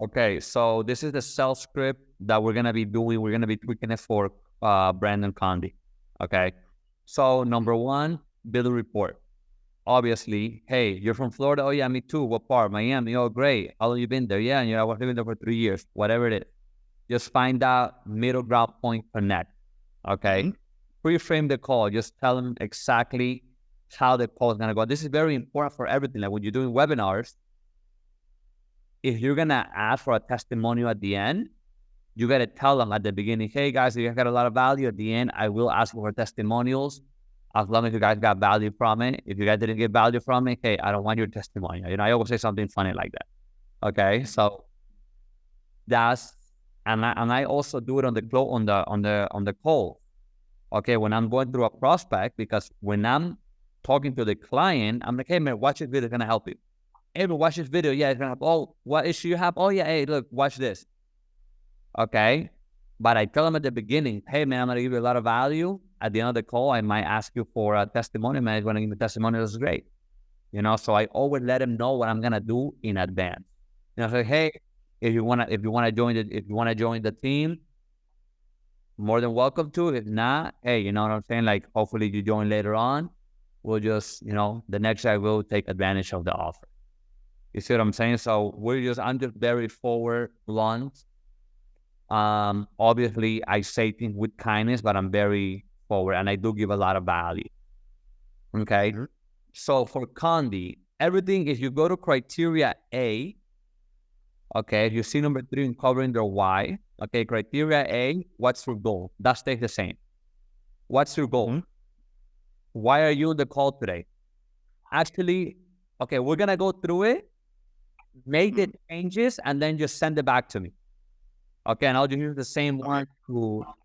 Okay, so this is the sales script that we're gonna be doing. We're gonna be tweaking it for Branden Condy. Okay, so number one, build a report. Obviously, hey, you're from Florida. Oh yeah, me too. What part? Miami. Oh great. How long you been there? Yeah, and I was living there for 3 years. Whatever it is, just find that middle ground point, connect. Okay, pre-frame the call. Just tell them exactly how the call is gonna go. This is very important for everything. Like when you're doing webinars, if you're gonna ask for a testimonial at the end, you gotta tell them at the beginning, hey guys, if you got a lot of value at the end, I will ask for testimonials as long as you guys got value from it. If you guys didn't get value from it, hey, I don't want your testimonial. I always say something funny like that. Okay, so that's and I also do it on the call. Okay, when I'm going through a prospect, because when I'm talking to the client, I'm like, hey man, watch this video, it's gonna help you. Hey, but watch this video. Yeah, it's gonna help. Oh, what issue you have? Oh yeah, hey, look, watch this. Okay. But I tell them at the beginning, hey man, I'm gonna give you a lot of value. At the end of the call, I might ask you for a testimonial. Man, when I give me a testimonial, this is great. So I always let them know what I'm gonna do in advance. Say, hey, if you wanna join the team, more than welcome to. If not, hey, you know what I'm saying? Like hopefully you join later on. We'll just, the next guy will take advantage of the offer. You see what I'm saying? So I'm just very forward, blunt. Obviously I say things with kindness, but I'm very forward and I do give a lot of value. Okay. Mm-hmm. So for Condy, everything, if you go to criteria A, okay, if you see number 3 in covering their why, okay, criteria A, what's your goal? That stays the same. What's your goal? Mm-hmm. Why are you on the call today? Actually, okay, we're going to go through it, make the changes, and then just send it back to me. Okay, and I'll just use the same one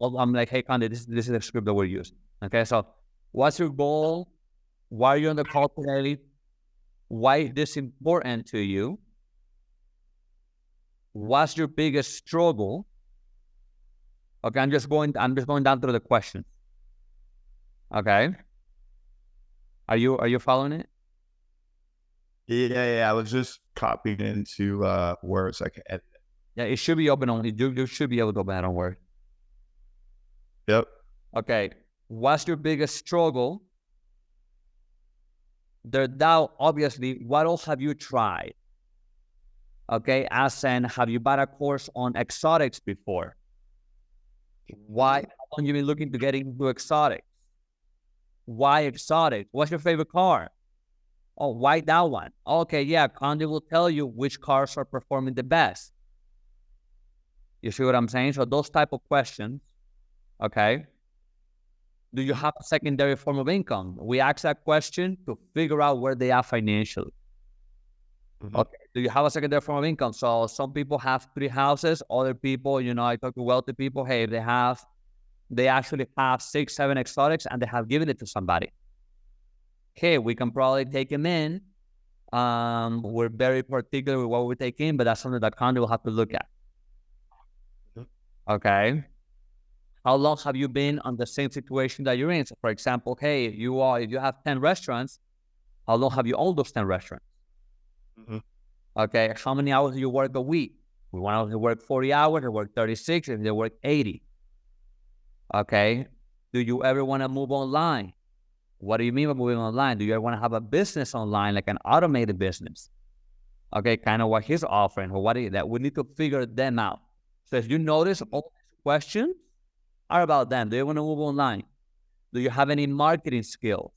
I'm like, hey, Condy, this is the script that we're using. Okay, so what's your goal? Why are you on the call today? Why is this important to you? What's your biggest struggle? Okay, I'm just going down through the questions. Okay. Are you following it? Yeah. I was just copying into Word so I can edit it. Yeah, it should be open on you should be able to open it on Word. Yep. Okay. What's your biggest struggle? Now, obviously, what else have you tried? Okay, as in, have you bought a course on exotics before? Why? How long you been looking to get into exotics? Why exotic? What's your favorite car? Oh, why that one? Okay, yeah, Condy will tell you which cars are performing the best. You see what I'm saying? So those type of questions, okay? Do you have a secondary form of income? We ask that question to figure out where they are financially. Mm-hmm. Okay. Do you have a secondary form of income? So some people have 3 houses. Other people, I talk to wealthy people. Hey, they actually have 6, 7 exotics and they have given it to somebody. Okay, we can probably take them in. We're very particular with what we take in, but that's something that Condy will have to look at. Mm-hmm. Okay. How long have you been on the same situation that you're in? So for example, hey, if you have 10 restaurants, how long have you owned those 10 restaurants? Mm-hmm. Okay, how many hours do you work a week? We want to work 40 hours, they work 36, if they work 80. Okay, do you ever want to move online? What do you mean by moving online? Do you ever want to have a business online, like an automated business? Okay, kind of what he's offering, or what is that? We need to figure them out. So if you notice, all these questions are about them. Do you want to move online? Do you have any marketing skills?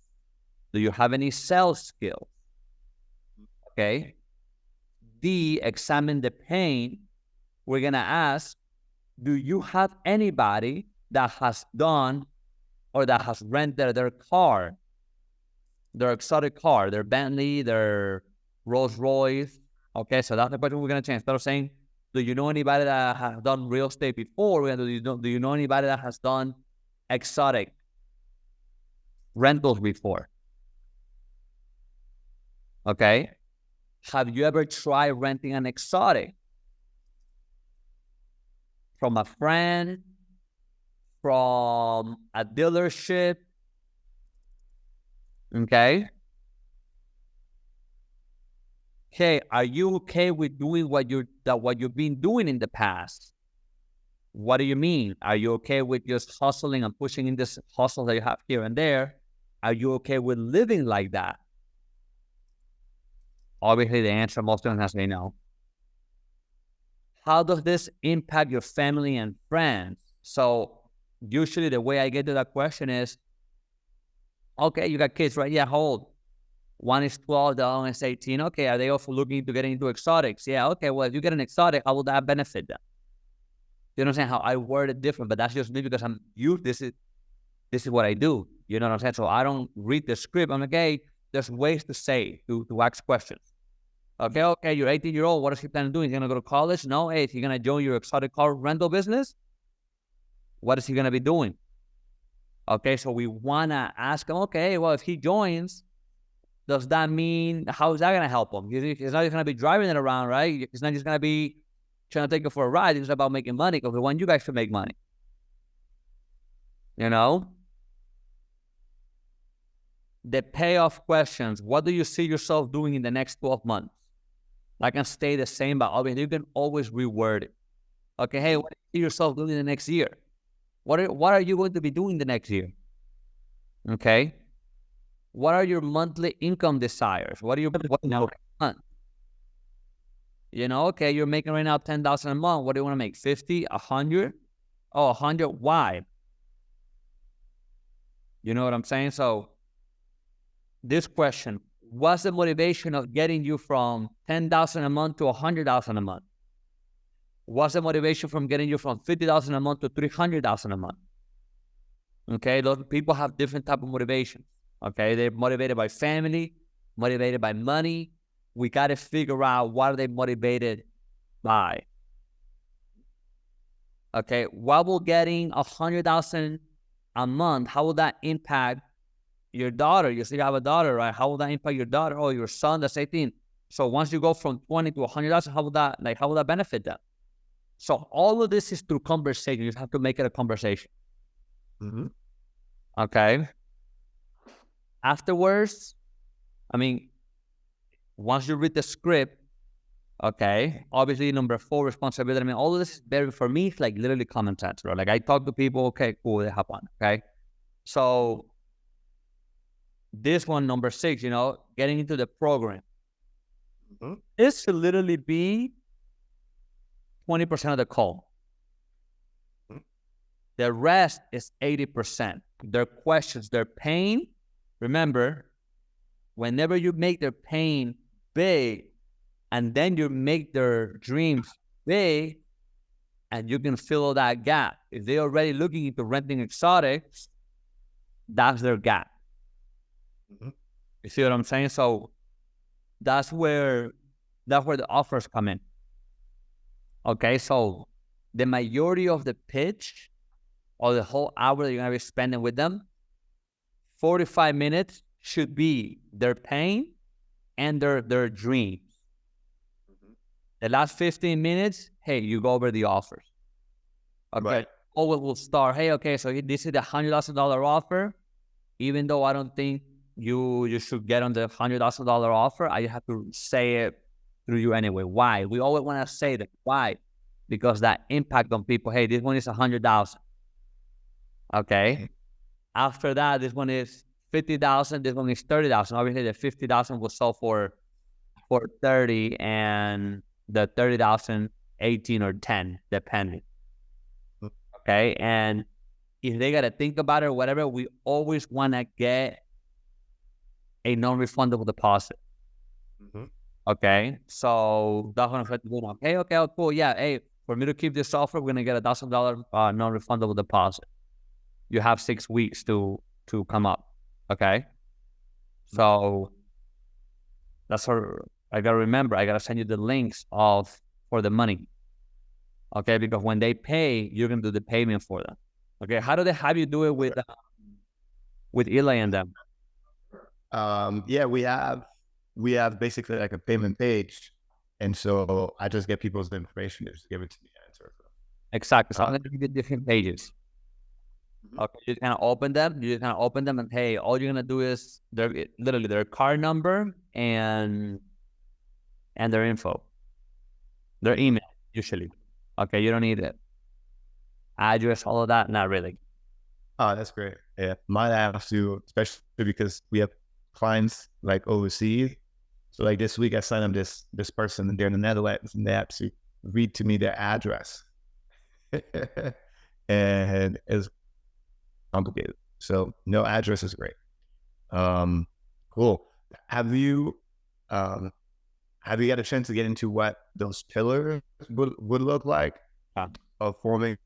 Do you have any sales skills? Okay. D, examine the pain. We're going to ask, do you have anybody that has done or that has rented their car, their exotic car, their Bentley, their Rolls Royce? Okay, so that's the question we're going to change. Instead of saying, do you know anybody that has done real estate before? Do you know anybody that has done exotic rentals before? Okay. Have you ever tried renting an exotic from a friend, from a dealership? Okay. hey, are you okay with doing what you've been doing in the past? What do you mean? Are you okay with just hustling and pushing in this hustle that you have here and there? Are you okay with living like that? Obviously, the answer most of them has to be no. How does this impact your family and friends? So usually the way I get to that question is, okay, you got kids, right? Yeah, how old? One is 12, the other one is 18. Okay, are they also looking to get into exotics? Yeah, okay, well, if you get an exotic, how will that benefit them? You understand how I word it different, but that's just me because I'm you. This is what I do. You know what I'm saying? So I don't read the script. I'm like, hey, there's ways to say, to ask questions. Okay, you're 18-year-old. What is he planning to do? He's going to go to college? No. Hey, is he going to join your exotic car rental business? What is he going to be doing? Okay, so we want to ask him, okay, well, if he joins, does that mean, how is that going to help him? He's not just going to be driving it around, right? He's not just going to be trying to take it for a ride. It's about making money because we want you guys to make money. You know? The payoff questions. What do you see yourself doing in the next 12 months? That can stay the same, but obviously you can always reword it. Okay, hey, what do you see yourself doing in the next year? What are you going to be doing the next year? Okay. What are your monthly income desires? What month? You know, okay, you're making right now $10,000 a month. What do you want to make? 50, 100? Oh, 100. Why? You know what I'm saying? So this question, what's the motivation of getting you from $10,000 a month to $100,000 a month? What's the motivation from getting you from $50,000 a month to $300,000 a month? Okay, those people have different type of motivations. Okay, they're motivated by family, motivated by money. We got to figure out what are they motivated by. Okay, what will getting $100,000 a month, how will that impact your daughter? You say you have a daughter, right? How will that impact your daughter or your son that's 18? So once you go from 20 to 100,000, how will that benefit them? So all of this is through conversation. You have to make it a conversation. Mm-hmm. Okay. Afterwards, I mean, once you read the script, okay, obviously number 4, responsibility. I mean, all of this is very, for me, it's like literally common sense, bro. Like I talk to people, okay, cool, they have fun, okay? So this one, number 6, you know, getting into the program. Mm-hmm. This should literally be 20% of the call. Mm-hmm. The rest is 80%. Their questions, their pain. Remember, whenever you make their pain big and then you make their dreams big and you can fill that gap. If they're already looking into renting exotics, that's their gap. Mm-hmm. You see what I'm saying? So that's where the offers come in. Okay, so the majority of the pitch or the whole hour that you're going to be spending with them, 45 minutes should be their pain and their dreams. Mm-hmm. The last 15 minutes, hey, you go over the offers. Okay. Right. Oh, it will start. Hey, okay, so this is the $100,000 offer. Even though I don't think you should get on the $100,000 offer, I have to say it through you anyway. Why? We always want to say that. Why? Because that impact on people. Hey, this one is $100,000. Okay. After that, this one is $50,000. This one is $30,000. Obviously, the $50,000 will sell for 30, and the $30,000, 18 or 10, depending. Okay, and if they gotta think about it or whatever, we always want to get a non-refundable deposit. Mm-hmm. Okay, so that's what I'm trying to do now. Hey, okay, oh, cool. Yeah, hey, for me to keep this offer, we're gonna get $1,000 non-refundable deposit. You have 6 weeks to come up. Okay, so that's what I gotta remember. I gotta send you the links for the money. Okay, because when they pay, you're gonna do the payment for them. Okay, how do they have you do it with Eli and them? Yeah, we have basically like a payment page, and so I just get people's information, they just give it to me and answer. Exactly. So I'm gonna give you different pages. Mm-hmm. Okay, you kind of open them. And hey, all you're gonna do is literally their card number and and their info, their email usually. Okay, you don't need it. Address, all of that, not really. Oh, that's great. Yeah, mine I have to, especially because we have clients like overseas. So like this week, I signed up this person, and they're in the Netherlands, and they have to read to me their address, and it's complicated. So no, address is great. Cool. Have you um have you had a chance to get into what those pillars would look like of forming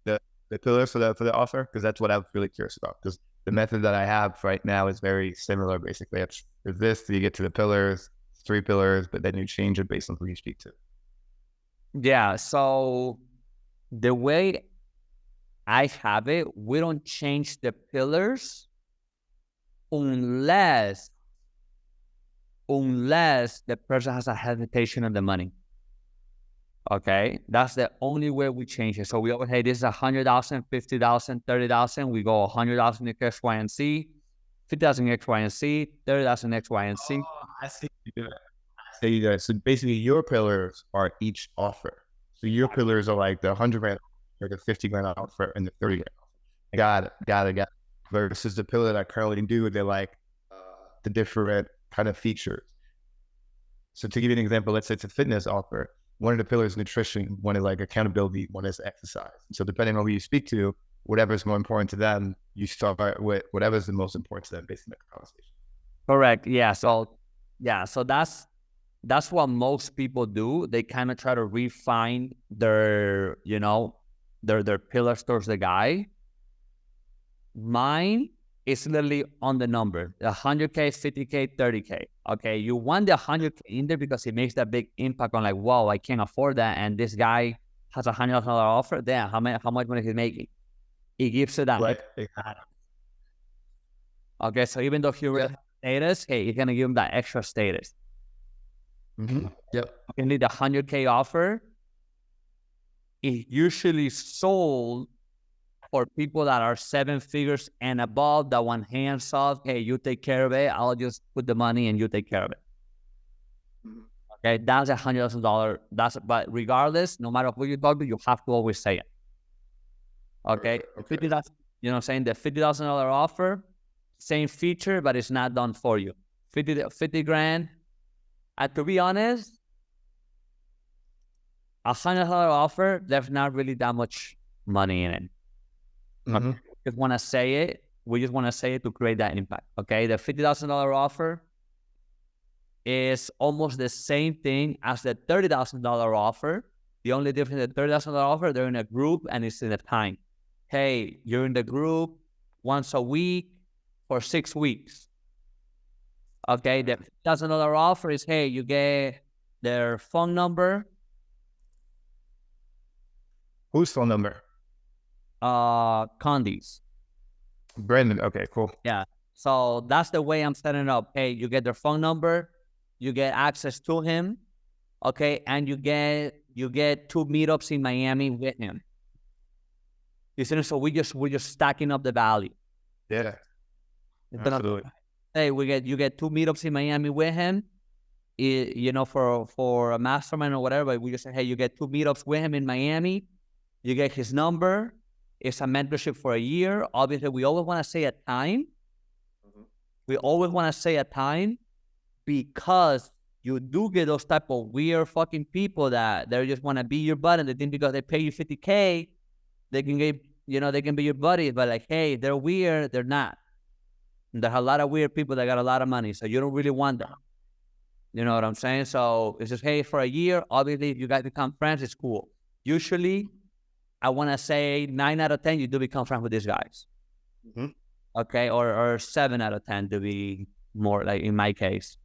the pillars for the offer? Because that's what I'm really curious about. Because the method that I have right now is very similar. Basically, it's this. You get to the pillars, 3 pillars, but then you change it based on who you speak to. Yeah. So the way I have it, we don't change the pillars unless the person has a hesitation on the money. Okay, that's the only way we change it. So we always, hey, this is 100,000, 50,000, 30,000. We go 100,000 X, Y, and Z, 50,000 X, Y, and Z, 30,000 X, Y, and Z. Oh, I see. So basically, your pillars are each offer. So your pillars are like the 100 grand, or the 50 grand offer, and the 30 grand offer. Got it. Versus the pillar that I currently do, they're like the different kind of features. So to give you an example, let's say it's a fitness offer. One of the pillars is nutrition, one is like accountability, one is exercise. So depending on who you speak to, whatever's more important to them, you start with whatever's the most important to them based on the conversation. Correct. Yeah. So that's what most people do. They kind of try to refine their, their pillars towards the guy. Mine is literally on the number, 100K, 50K, 30K. Okay, you want the 100K in there because it makes that big impact on like, wow, I can't afford that, and this guy has $100,000 offer. Then how much money he's making? It gives you that. Right. Okay, so even though he really has status, hey, you're gonna give him that extra status. Mm-hmm. Yep. You need the 100K offer. It usually sold for people that are 7 figures and above, that want hands off. Hey, you take care of it. I'll just put the money and you take care of it. Okay, that's $100,000. But regardless, no matter who you talk to, you have to always say it. Okay, 50,000. You know what I'm saying? The $50,000 offer, same feature, but it's not done for you. 50 grand. And to be honest, $100 offer, there's not really that much money in it. Mm-hmm. We just want to say it. We just want to say it to create that impact. Okay, the $50,000 offer is almost the same thing as the $30,000 offer. The only difference, the $30,000 offer, they're in a group and it's in a time. Hey, you're in the group once a week for 6 weeks. Okay, the $50,000 offer is, hey, you get their phone number. Whose phone number? Condys. Branden. Okay, cool. Yeah. So that's the way I'm setting it up. Hey, you get their phone number, you get access to him, okay, and you get 2 meetups in Miami with him. You see, so we're just stacking up the value. Yeah. Absolutely. Hey, you get 2 meetups in Miami with him, for a mastermind or whatever. We just say, hey, you get 2 meetups with him in Miami, you get his number. It's a mentorship for a year. Obviously, we always want to say a time. We always want to say a time because you do get those type of weird fucking people that they just want to be your buddy, and they think because they pay you $50K, they can get, they can be your buddy. But like, hey, they're weird. They're not. And there's a lot of weird people that got a lot of money, so you don't really want them. You know what I'm saying? So it's just, hey, for a year, obviously, if you guys become friends, it's cool. Usually, I want to say 9 out of 10, you do become friends with these guys. Mm-hmm. Okay, or 7 out of 10 to be more like in my case.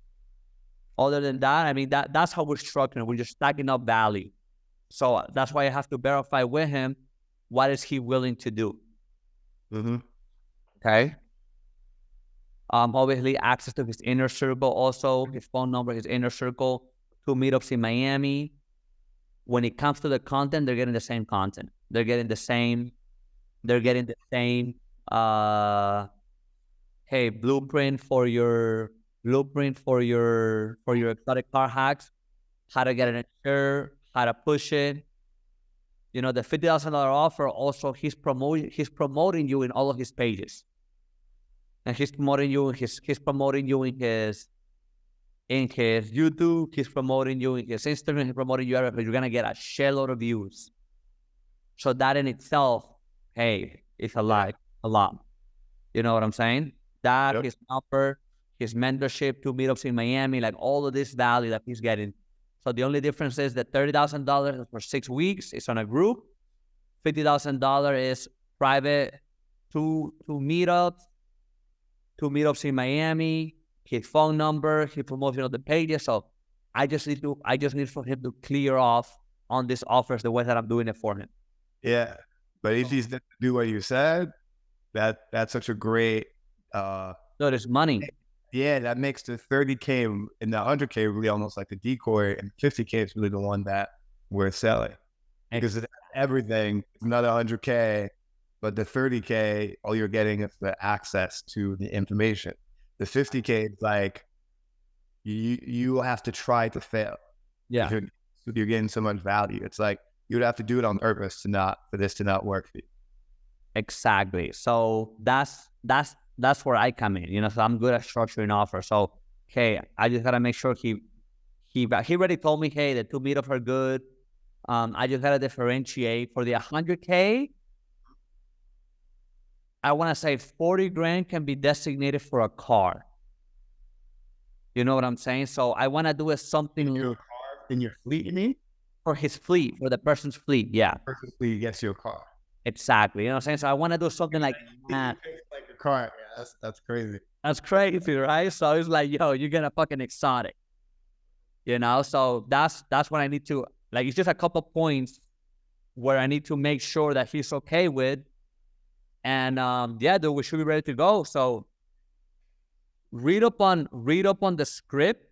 Other than that, I mean, that's how we're structuring. We're just stacking up value. So that's why I have to verify with him, what is he willing to do? Mm-hmm. Okay. Obviously, access to his inner circle, also his phone number, his inner circle, 2 meetups in Miami. When it comes to the content, they're getting the same content. They're getting the same, hey, blueprint for your exotic car hacks. how to get an insure, how to push it. You know, the $50,000 offer also he's promoting you in all of his pages. And he's promoting you in his YouTube, he's promoting you in his Instagram, he's promoting you everywhere. You're gonna get a shitload of views. So that in itself, hey, it's a lot. You know what I'm saying? That Yep. his offer, his mentorship, 2 meetups in Miami, like all of this value that he's getting. So the only difference is that $30,000 for 6 weeks is on a group. $50,000 is private, two meetups in Miami, his phone number, his promotion of the pages. So I just need for him to clear off on these offers the way that I'm doing it for him. Yeah. But if he's to do what you said, that's such a great So there's money. yeah, that makes the 30K and the 100K really almost like the decoy, and 50K is really the one that we're selling. Because it's everything, it's another 100K, but the 30K, all you're getting is the access to the information. The 50K is like, you have to try to fail. Yeah. You're getting so much value. It's like, you'd have to do it on purpose for this to not work for you. Exactly. So that's where I come in, you know, so I'm good at structuring offers. So, hey, I just got to make sure he already told me, hey, the 2 meetups are good. I just got to differentiate for the 100K. I want to say 40 grand can be designated for a car. You know what I'm saying? So I want to do something In your fleet, you mean? for his fleet, for the person's fleet. Yeah, Person's fleet gets you a car. exactly. You know what I'm saying? So I want to do something like that. Like a car. Yeah, that's crazy. That's crazy, right? So it's like, yo, you get a fucking exotic. You know, so that's what I need to, like, it's just a couple points where I need to make sure that he's okay with. And yeah, dude, we should be ready to go. So read up on the script.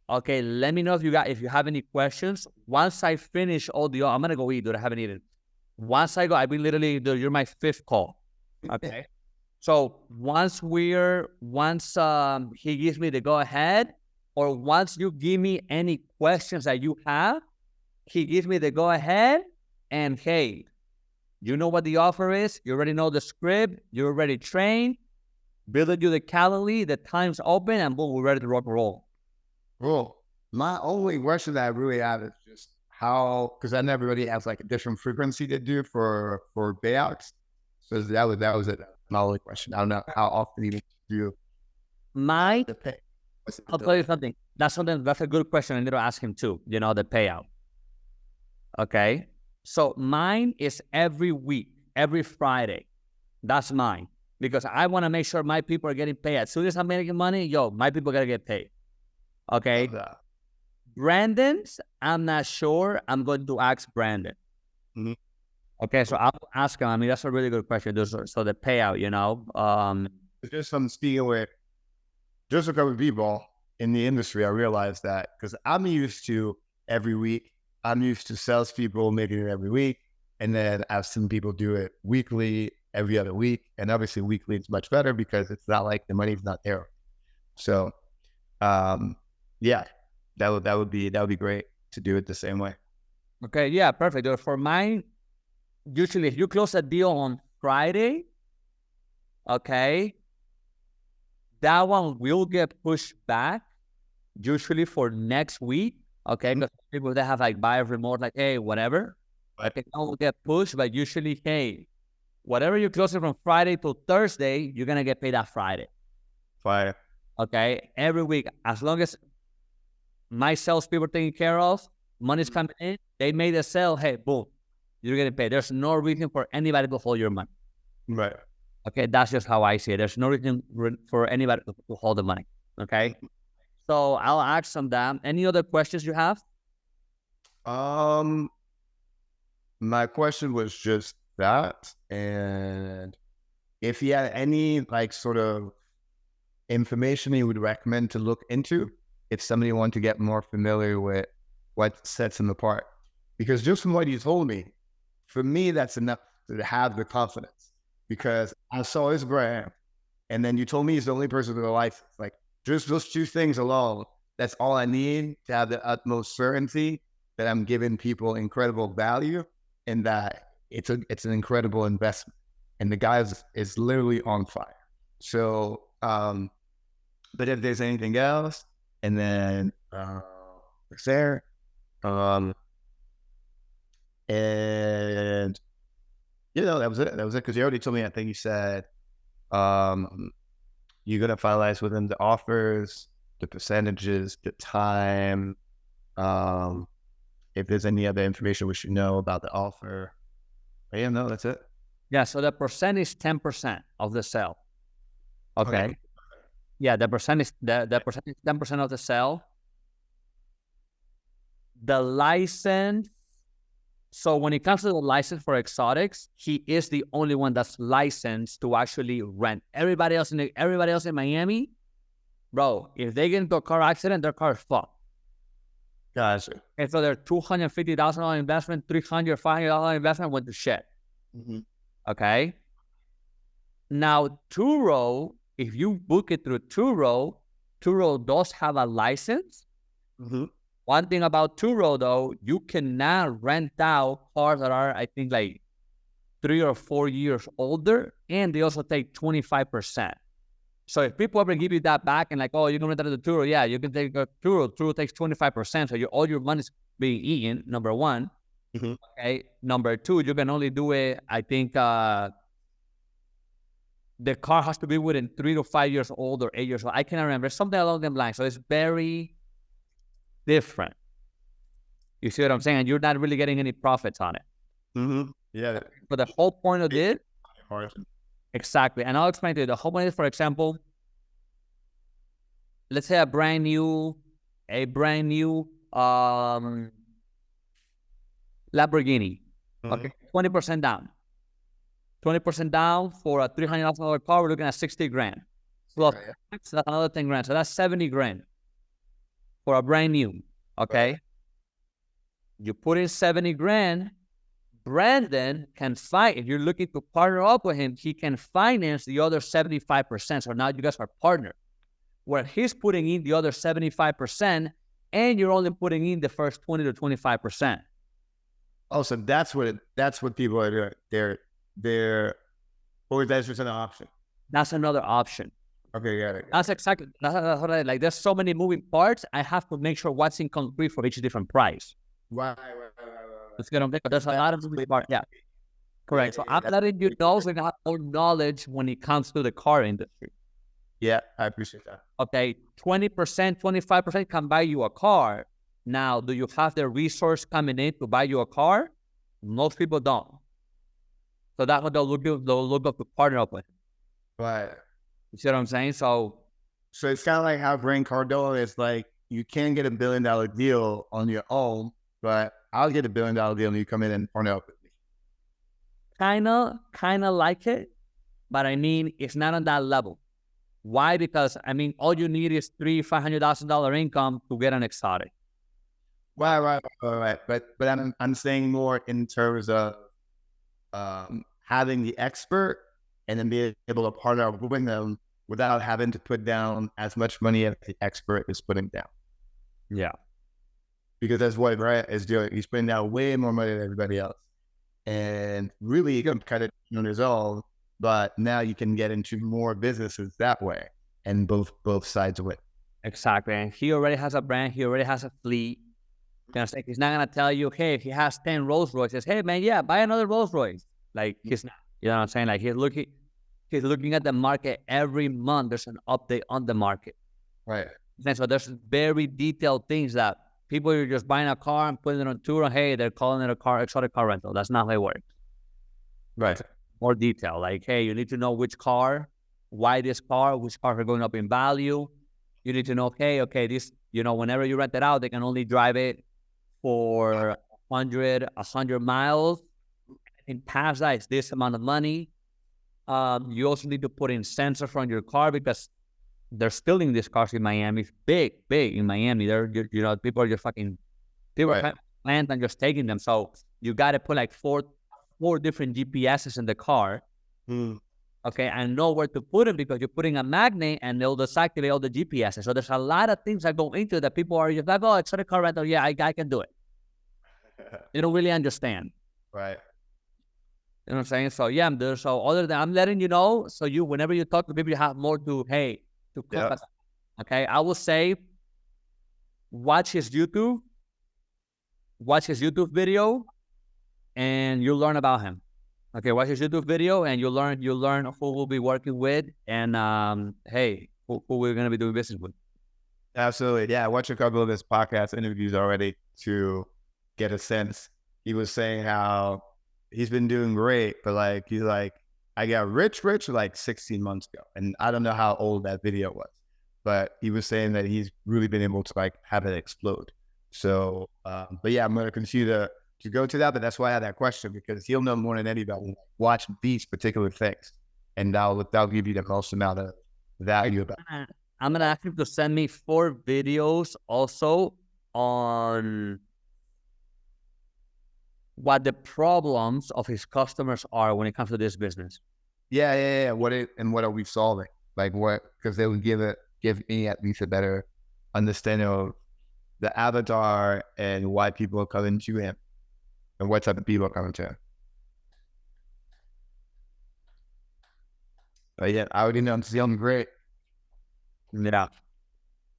Okay, let me know if you have any questions. Once I finish all the, I'm gonna go eat, dude. I haven't eaten. Once I go, I've been literally, dude, you're my 5th call. Okay. So once he gives me the go ahead, or once you give me any questions that you have, he gives me the go ahead, and hey, you know what the offer is, you already know the script, you're already trained, building you the Calendly, the time's open, and boom, we're ready to rock and roll. Cool. My only question that I really have is just how, because I know everybody has like a different frequency to do for payouts. So that was it. My only question. I don't know how often you do The pay. I'll tell you something. That's a good question. I need to ask him too. You know, the payout. Okay. So mine is every week, every Friday. That's mine. Because I want to make sure my people are getting paid. As soon as I'm making money, my people got to get paid. Okay. Branden's, I'm not sure. I'm going to ask Branden. Mm-hmm. Okay. So I'll ask him. I mean, that's a really good question. So the payout, you know. Just from speaking with just a couple of people in the industry, I realized that because I'm used to every week, I'm used to salespeople making it every week. And then I've seen people do it weekly, every other week. And obviously weekly is much better because it's not like the money's not there. So, yeah, that would be great to do it the same way. Okay. Yeah. Perfect. For mine, usually if you close a deal on Friday, okay, that one will get pushed back usually for next week. Okay. Because people that have like buyer remote, like, hey, whatever. Right. It will get pushed, but usually, hey, whatever you close it from Friday to Thursday, you're gonna get paid that Friday. Fire. Okay. Every week, as long as my salespeople are taken care of, money's coming in, they made a sale, hey, boom, you're getting paid. There's no reason for anybody to hold your money. Right. Okay, that's just how I see it. There's no reason for anybody to hold the money. Okay, so I'll ask them that. Any other questions you have? My question was just that, and if you had any like sort of information you would recommend to look into if somebody wanted to get more familiar with what sets them apart. Because just from what you told me, for me, that's enough to have the confidence. Because I saw his brand, and then you told me he's the only person with a license. Like, just those 2 things alone That's all I need to have the utmost certainty that I'm giving people incredible value and that it's an incredible investment. And the guy is literally on fire. So, but if there's anything else, and then there, and that was it. That was it. Because you already told me. I think you said you're gonna finalize within the offers, the percentages, the time. If there's any other information we should know about the offer. But yeah, no, that's it. Yeah. So the percent is 10% of the sale. Okay. Yeah, the percent is 10% of the sale. The license. So when it comes to the license for exotics, he is the only one that's licensed to actually rent. Everybody else in Miami, bro, if they get into a car accident, their car is fucked. Gotcha. And so their $250,000 investment, $300, $500 investment went to shit. Mm-hmm. Okay. Now, Turo, if you book it through Turo does have a license. Mm-hmm. One thing about Turo, though, you cannot rent out cars that are, I think, like 3 or 4 years older, and they also take 25%. So if people ever give you that back and like, oh, you can rent out the Turo, yeah, you can take a Turo. Turo takes 25%, so all your money's being eaten, number one. Mm-hmm. Okay. Number two, you can only do it, I think, the car has to be within 3 to 5 years old or 8 years old. I cannot remember. Something along them lines. So it's very different. You see what I'm saying? And you're not really getting any profits on it. Mm-hmm. Yeah. But the whole point of it, exactly. And I'll explain to you. The whole point is, for example, let's say a brand new Lamborghini. Mm-hmm. Okay, 20% down. 20% down for a $300,000 car, we're looking at $60,000. Plus, that's another $10,000. So that's $70,000 for a brand new. Okay. Right. You put in $70,000. Branden can if you're looking to partner up with him, he can finance the other 75%. So now you guys are partners. Where he's putting in the other 75%, and you're only putting in the first 20 to 25%. Oh, so that's what people are doing. Or that's just an option. That's another option. Okay, got it. That's what I like. There's so many moving parts. I have to make sure what's in concrete for each different price. Right. Let's get on there. There's a lot of moving parts. Yeah, correct. So I'm letting you know so you have more knowledge when it comes to the car industry. Yeah, I appreciate that. Okay, 20%, 25% can buy you a car. Now, do you have the resource coming in to buy you a car? Most people don't. So that's what they'll look up to partner up with. Right. You see what I'm saying? So it's kind of like how Grant Cardone is like, you can get $1 billion deal on your own, but I'll get $1 billion deal and you come in and partner up with me. Kind of like it, but I mean, it's not on that level. Why? Because I mean, all you need is $500,000 income to get an exotic. Right. But I'm saying more in terms of having the expert and then being able to partner with them without having to put down as much money as the expert is putting down. Yeah. Because that's what Brad is doing. He's putting down way more money than everybody else. And really, he can cut it on his own, but now you can get into more businesses that way. And both sides win. Exactly. And he already has a brand. He already has a fleet. He's not going to tell you, hey, if he has 10 Rolls Royces, hey, man, yeah, buy another Rolls Royce. Like, he's not. You know what I'm saying? Like, he's looking at the market every month. There's an update on the market. Right. And so there's very detailed things that people are just buying a car and putting it on tour. And, hey, they're calling it exotic car rental. That's not how it works. Right. More detail. Like, hey, you need to know which car, why this car, which cars are going up in value. You need to know, okay, this, whenever you rent it out, they can only drive it for 100 miles. And past that, it's this amount of money. You also need to put in sensors on your car because they're stealing these cars in Miami. It's big in Miami. People are just people are planned and just taking them. So you got to put like four different GPSs in the car. okay, and know where to put them because you're putting a magnet and they'll deactivate all the GPSs. So there's a lot of things that go into it that people are just like, oh, exotic car rental. Yeah, I can do it. They don't really understand. Right. You know what I'm saying? So yeah, so other than I'm letting you know, so you whenever you talk to people, you have more to Yep. okay. I will say watch his YouTube video, and you'll learn about him. Okay, watch his YouTube video and you'll learn who we'll be working with and hey, who we're gonna be doing business with. Absolutely. Yeah. I watched a couple of his podcast interviews already to get a sense. He was saying how he's been doing great, but like he's like, I got rich like 16 months ago. And I don't know how old that video was, but he was saying that he's really been able to like have it explode. So but yeah, I'm gonna continue to go to that. But that's why I had that question, because he'll know more than anybody. Watch these particular things, and that'll give you the most amount of value about it. I'm gonna ask him to send me 4 videos also on what the problems of his customers are when it comes to this business. Yeah. What are we solving? Like what? Because they would give me at least a better understanding of the avatar and why people are coming to him, and what type of people are coming to him. But yeah, I already know I'm feeling great. Yeah.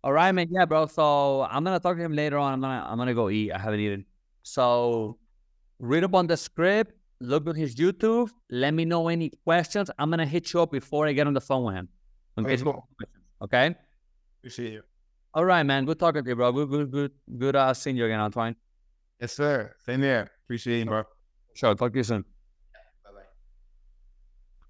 All right, man. Yeah, bro. So I'm gonna talk to him later on. I'm gonna go eat. I haven't eaten. So read up on the script. Look at his YouTube. Let me know any questions. I'm gonna hit you up before I get on the phone with him. Okay, cool. Okay. Appreciate you. All right, man. Good talking to you, bro. Good seeing you again, Antoine. Yes, sir. Same here. Appreciate you, bro. Sure. Talk to you soon.